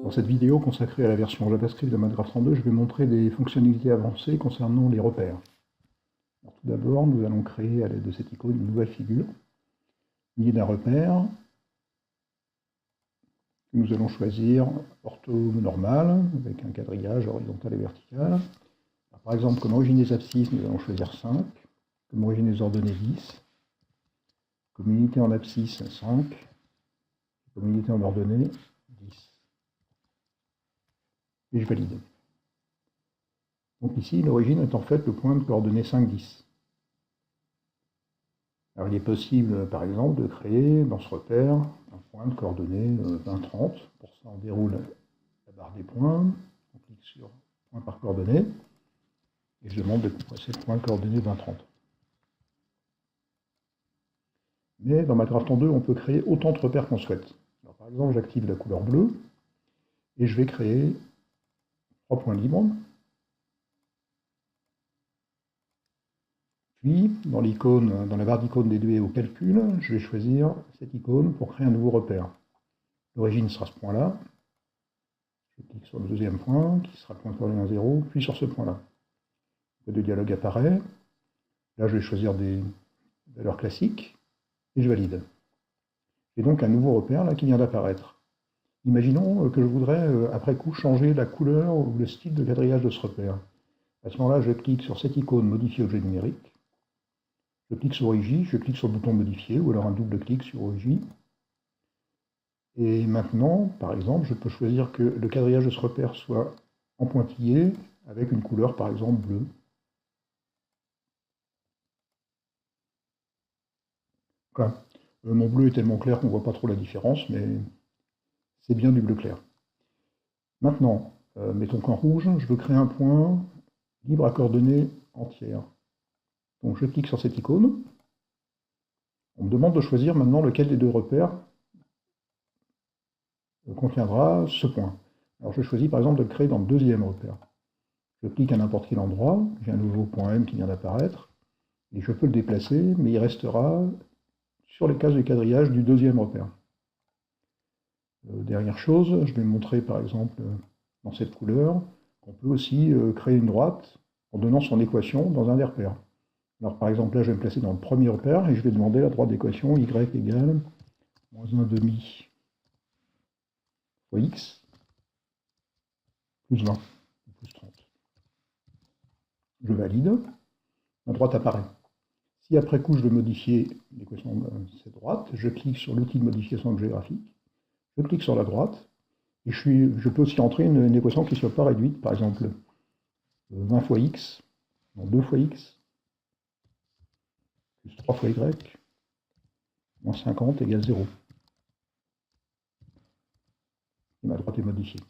Dans cette vidéo consacrée à la version JavaScript de MATLAB 32, je vais montrer des fonctionnalités avancées concernant les repères. Alors, tout d'abord, nous allons créer à l'aide de cette icône une nouvelle figure, liée d'un repère. Nous allons choisir orthonormal, avec un quadrillage horizontal et vertical. Alors, par exemple, comme origine des abscisses, nous allons choisir 5, comme origine des ordonnées 10, comme unité en abscisse 5, comme unité en ordonnées 10. Et je valide. Donc ici, l'origine est en fait le point de coordonnées 5, 10. Alors il est possible, par exemple, de créer dans ce repère un point de coordonnées 20, 30. Pour ça, on déroule la barre des points, on clique sur point par coordonnée, et je demande de compresser le point de coordonnées 20, 30. Mais dans MATLAB 32, on peut créer autant de repères qu'on souhaite. Alors, par exemple, j'active la couleur bleue, et je vais créer 3 points libres. Puis, dans la barre d'icônes dédiée au calcul, je vais choisir cette icône pour créer un nouveau repère. L'origine sera ce point-là. Je clique sur le deuxième point, qui sera le point de coordonnée 0, puis sur ce point-là. Le dialogue apparaît. Là, je vais choisir des valeurs classiques, et je valide. J'ai donc un nouveau repère là qui vient d'apparaître. Imaginons que je voudrais, après coup, changer la couleur ou le style de quadrillage de ce repère. À ce moment-là, je clique sur cette icône Modifier objet numérique. Je clique sur OJ, je clique sur le bouton Modifier, ou alors un double clic sur OJ. Et maintenant, par exemple, je peux choisir que le quadrillage de ce repère soit en pointillé, avec une couleur, par exemple, bleue. Voilà. Mon bleu est tellement clair qu'on ne voit pas trop la différence, mais c'est bien du bleu clair. Maintenant, mettons qu'en rouge, je veux créer un point libre à coordonnées entières. Donc je clique sur cette icône. On me demande de choisir maintenant lequel des deux repères contiendra ce point. Alors je choisis par exemple de le créer dans le deuxième repère. Je clique à n'importe quel endroit, j'ai un nouveau point M qui vient d'apparaître, et je peux le déplacer, mais il restera sur les cases de quadrillage du deuxième repère. Dernière chose, je vais montrer par exemple dans cette couleur qu'on peut aussi créer une droite en donnant son équation dans un des repères. Alors par exemple là je vais me placer dans le premier repère et je vais demander la droite d'équation y égale moins 1/2 fois x plus 20 ou plus 30. Je valide, ma droite apparaît. Si après coup je veux modifier l'équation de cette droite, je clique sur l'outil de modification d'objet graphique, je clique sur la droite, et je peux aussi entrer une équation qui ne soit pas réduite, par exemple 20 fois x, non 2 fois x, plus 3 fois y, moins 50 égale 0. Et ma droite est modifiée.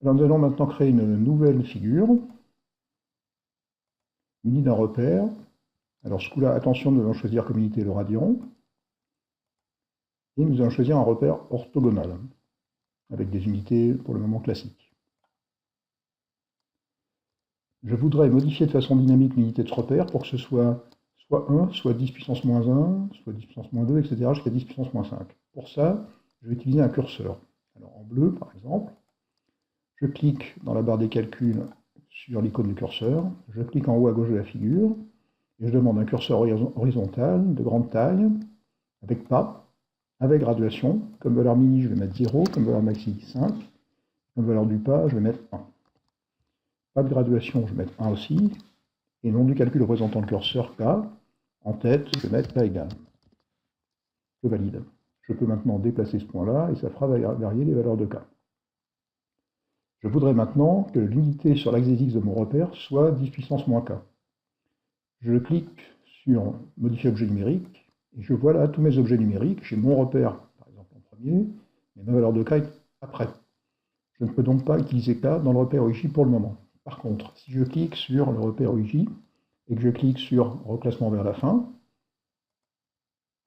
Alors nous allons maintenant créer une nouvelle figure, munie d'un repère. Alors ce coup-là, attention, nous allons choisir comme unité le radian. Et nous allons choisir un repère orthogonal, avec des unités pour le moment classiques. Je voudrais modifier de façon dynamique l'unité de ce repère pour que ce soit 1, soit 10 puissance moins 1, soit 10 puissance moins 2, etc. jusqu'à 10 puissance moins 5. Pour ça, je vais utiliser un curseur. Alors en bleu, par exemple, je clique dans la barre des calculs sur l'icône du curseur, je clique en haut à gauche de la figure, et je demande un curseur horizontal de grande taille, avec pas, avec graduation. Comme valeur mini, je vais mettre 0, comme valeur maxi, 5, comme valeur du pas, je vais mettre 1. Pas de graduation, je vais mettre 1 aussi, et le nom du calcul représentant le curseur K, en tête, je vais mettre K égale. Je valide. Je peux maintenant déplacer ce point-là, et ça fera varier les valeurs de K. Je voudrais maintenant que l'unité sur l'axe des X de mon repère soit 10 puissance moins K. Je clique sur Modifier objet numérique, et je vois là tous mes objets numériques. J'ai mon repère, par exemple, en premier, mais ma valeur de K est après. Je ne peux donc pas utiliser K dans le repère OJ pour le moment. Par contre, si je clique sur le repère OJ, et que je clique sur Reclassement vers la fin,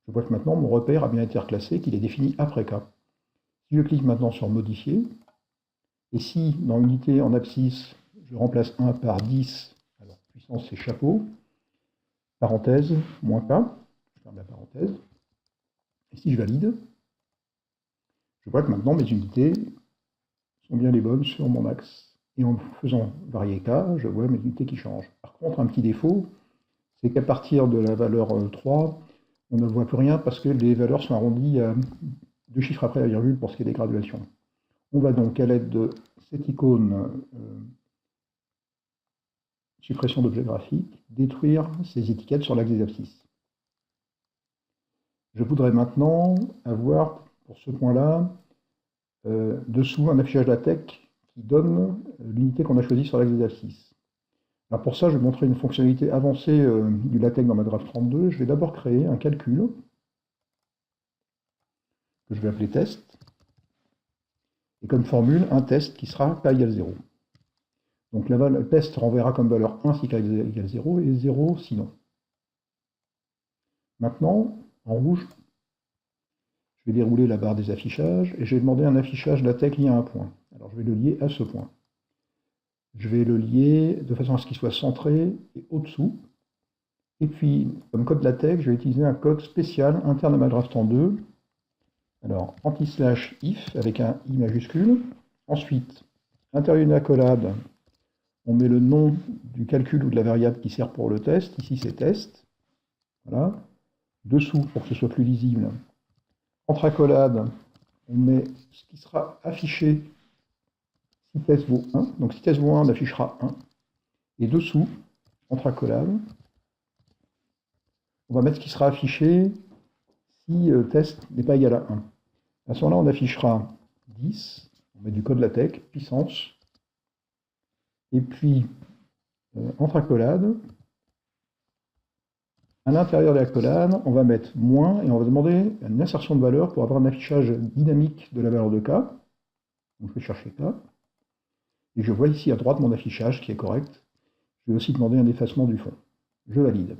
je vois que maintenant mon repère a bien été reclassé, qu'il est défini après K. Si je clique maintenant sur Modifier, et si dans Unité en abscisse, je remplace 1 par 10, alors puissance c'est chapeau, parenthèse, moins K, je ferme la parenthèse, et si je valide, je vois que maintenant mes unités sont bien les bonnes sur mon axe. Et en faisant varier K, je vois mes unités qui changent. Par contre, un petit défaut, c'est qu'à partir de la valeur 3, on ne voit plus rien parce que les valeurs sont arrondies à 2 chiffres après la virgule pour ce qui est des graduations. On va donc, à l'aide de cette icône suppression d'objets graphiques, détruire ces étiquettes sur l'axe des abscisses. Je voudrais maintenant avoir, pour ce point-là, dessous un affichage LaTeX qui donne l'unité qu'on a choisie sur l'axe des abscisses. Alors pour ça, je vais montrer une fonctionnalité avancée du LaTeX dans ma graphe 32. Je vais d'abord créer un calcul que je vais appeler test, et comme formule, un test qui sera K égale 0. Donc le test renverra comme valeur 1 si K égale 0 et 0 sinon. Maintenant, en rouge, je vais dérouler la barre des affichages et je vais demander un affichage LaTeX lié à un point. Alors je vais le lier à ce point. Je vais le lier de façon à ce qu'il soit centré et au-dessous. Et puis, comme code LaTeX, je vais utiliser un code spécial interne à ma graphe 32. Alors, anti/if avec un i majuscule. Ensuite, à l'intérieur d'une accolade, on met le nom du calcul ou de la variable qui sert pour le test. Ici, c'est test. Voilà. Dessous, pour que ce soit plus lisible, entre accolades, on met ce qui sera affiché si test vaut 1. Donc si test vaut 1, on affichera 1. Et dessous, entre accolades, on va mettre ce qui sera affiché si test n'est pas égal à 1. À ce moment-là, on affichera 10. On met du code LaTeX, puissance. Et puis, entre accolades, à l'intérieur de l'accolade, on va mettre moins et on va demander une insertion de valeur pour avoir un affichage dynamique de la valeur de K. Donc je vais chercher K. Et je vois ici à droite mon affichage qui est correct. Je vais aussi demander un effacement du fond. Je valide.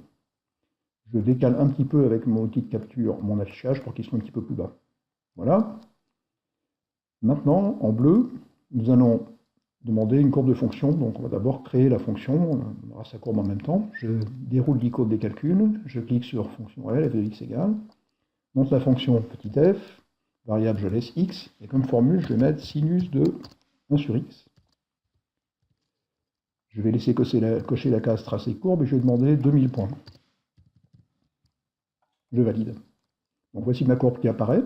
Je décale un petit peu avec mon outil de capture mon affichage pour qu'il soit un petit peu plus bas. Voilà. Maintenant, en bleu, nous allons demander une courbe de fonction. Donc on va d'abord créer la fonction, on aura sa courbe en même temps. Je déroule l'icône des calculs, je clique sur fonction réelle, f de x égale, monte la fonction petit f, variable je laisse x, et comme formule, je vais mettre sinus de 1 sur x. Je vais laisser cocher la case tracé courbe et je vais demander 2000 points. Je valide. Donc voici ma courbe qui apparaît.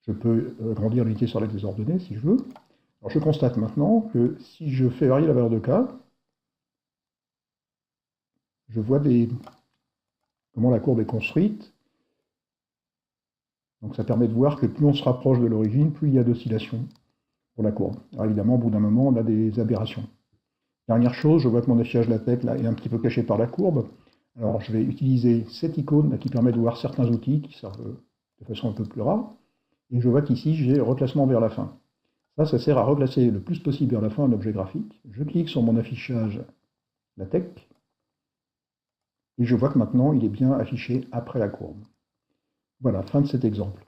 Je peux agrandir l'unité sur l'axe des ordonnées si je veux. Alors je constate maintenant que si je fais varier la valeur de K, je vois comment la courbe est construite. Donc ça permet de voir que plus on se rapproche de l'origine, plus il y a d'oscillations pour la courbe. Alors évidemment, au bout d'un moment, on a des aberrations. Dernière chose, je vois que mon affichage LaTeX là, est un petit peu caché par la courbe. Alors je vais utiliser cette icône là, qui permet de voir certains outils qui servent de façon un peu plus rare. Et je vois qu'ici, j'ai reclassement vers la fin. Ça sert à reclasser le plus possible vers la fin un objet graphique. Je clique sur mon affichage LaTeX. Et je vois que maintenant, il est bien affiché après la courbe. Voilà, fin de cet exemple.